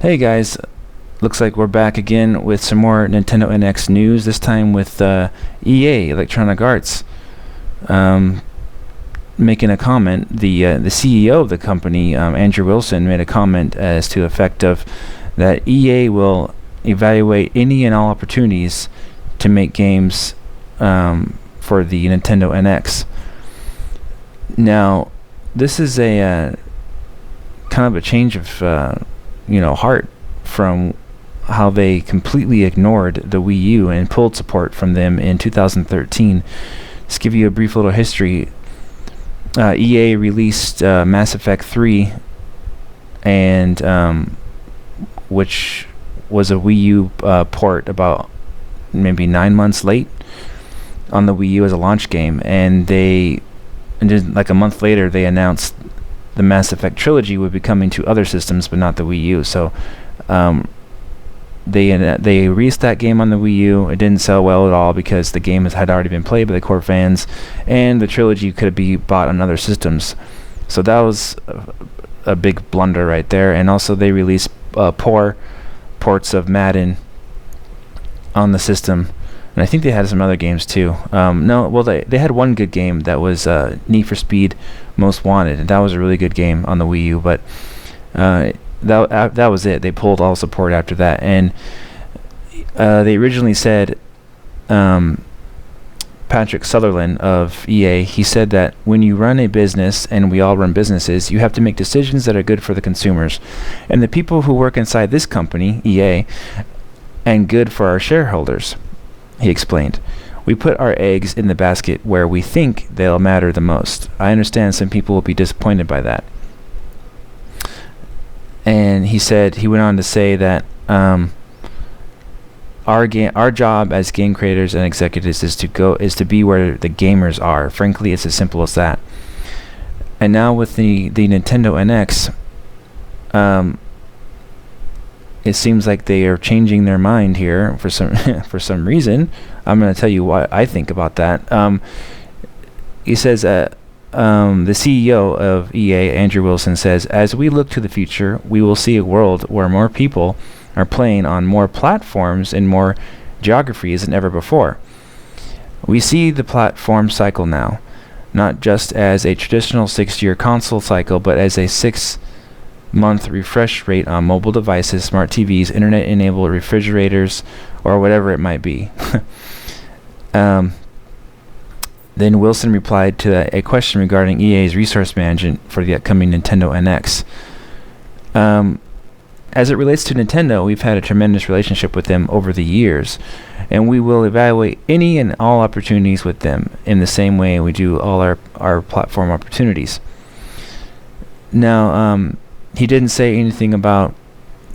Hey guys, looks like we're back again with some more Nintendo NX news, this time with EA, Electronic Arts, making a comment. The CEO of the company, Andrew Wilson, made a comment as to the effect of that EA will evaluate any and all opportunities to make games for the Nintendo NX. Now, this is a kind of a change of heart from how they completely ignored the Wii U and pulled support from them in 2013. Just give you a brief little history. EA released Mass Effect 3, and which was a Wii U port about maybe 9 months late on the Wii U as a launch game, and just like a month later they announced the Mass Effect trilogy would be coming to other systems, but not the Wii U. So they released that game on the Wii U. It didn't sell well at all because the game had already been played by the core fans, and the trilogy could be bought on other systems. So that was a big blunder right there. And also they released poor ports of Madden on the system. And I think they had some other games too. They had one good game that was Need for Speed Most Wanted, and that was a really good game on the Wii U. But that was it. They pulled all support after that, and they originally said, Patrick Sutherland of EA, he said that when you run a business, and we all run businesses, you have to make decisions that are good for the consumers and the people who work inside this company, EA, and good for our shareholders. He explained, "We put our eggs in the basket where we think they'll matter the most. I understand some people will be disappointed by that." And he went on to say that our job as game creators and executives is to be where the gamers are. Frankly, it's as simple as that. And now with the Nintendo NX, it seems like they are changing their mind here for some reason. I'm going to tell you what I think about that. He says, the CEO of EA, Andrew Wilson, says, "As we look to the future, we will see a world where more people are playing on more platforms and more geographies than ever before. We see the platform cycle now, not just as a traditional 6-year console cycle, but as a 6-month refresh rate on mobile devices, smart TVs, internet-enabled refrigerators, or whatever it might be." Then Wilson replied to a question regarding EA's resource management for the upcoming Nintendo NX. As it relates to Nintendo, we've had a tremendous relationship with them over the years, and we will evaluate any and all opportunities with them in the same way we do all our platform opportunities. Now, he didn't say anything about,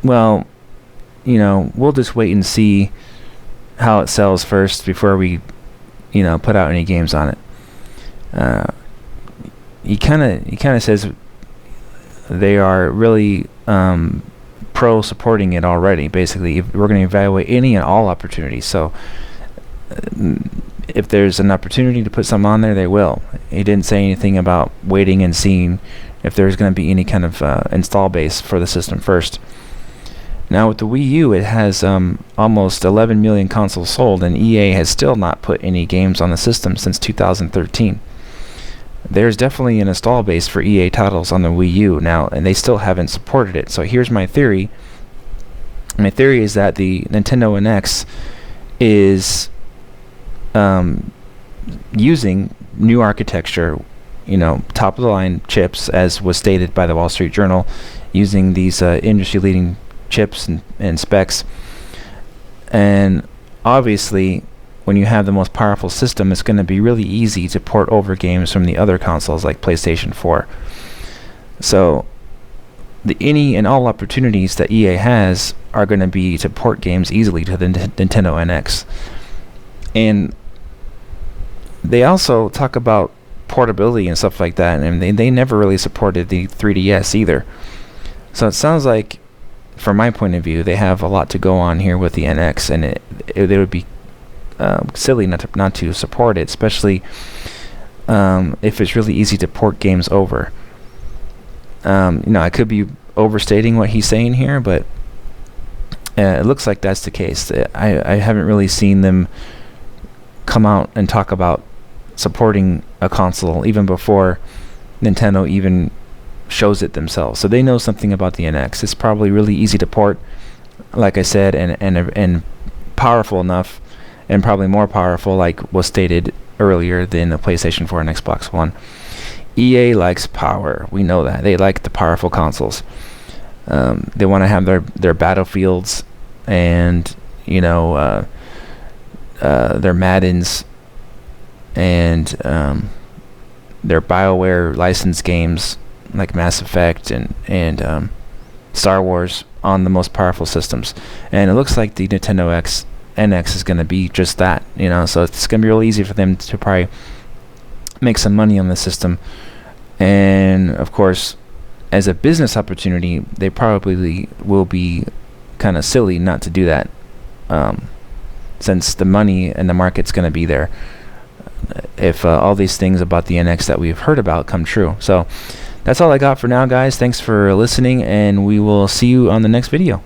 we'll just wait and see how it sells first before we put out any games on it. He kind of says they are really pro supporting it already. Basically, we're going to evaluate any and all opportunities. So if there's an opportunity to put some on there, they will. He didn't say anything about waiting and seeing if there's going to be any kind of install base for the system first. Now with the Wii U, it has almost 11 million consoles sold, and EA has still not put any games on the system since 2013. There's definitely an install base for EA titles on the Wii U now, and they still haven't supported it. So here's my theory. My theory is that the Nintendo NX is using new architecture, top of the line chips, as was stated by the Wall Street Journal, using these industry-leading chips and specs. And obviously, when you have the most powerful system, it's going to be really easy to port over games from the other consoles like PlayStation 4. So any and all opportunities that EA has are going to be to port games easily to the Nintendo NX. And they also talk about portability and stuff like that, and they never really supported the 3DS either. So it sounds like, from my point of view, they have a lot to go on here with the NX, and it would be silly not to support it, especially if it's really easy to port games over. I could be overstating what he's saying here, but It looks like that's the case. I haven't really seen them come out and talk about supporting a console even before Nintendo even shows it themselves. So they know something about the NX. It's probably really easy to port, like I said, and powerful enough, and probably more powerful, like was stated earlier, than the PlayStation 4 and Xbox One. EA likes power. We know that. They like the powerful consoles. They want to have their Battlefields and, you know, their Maddens and their BioWare licensed games like Mass Effect and Star Wars on the most powerful systems. And it looks like the Nintendo NX is going to be just that, you know. So it's going to be real easy for them to probably make some money on the system. And of course, as a business opportunity, they probably will be kind of silly not to do that, since the money and the market's going to be there if all these things about the NX that we've heard about come true. So that's all I got for now, guys. Thanks for listening, and we will see you on the next video.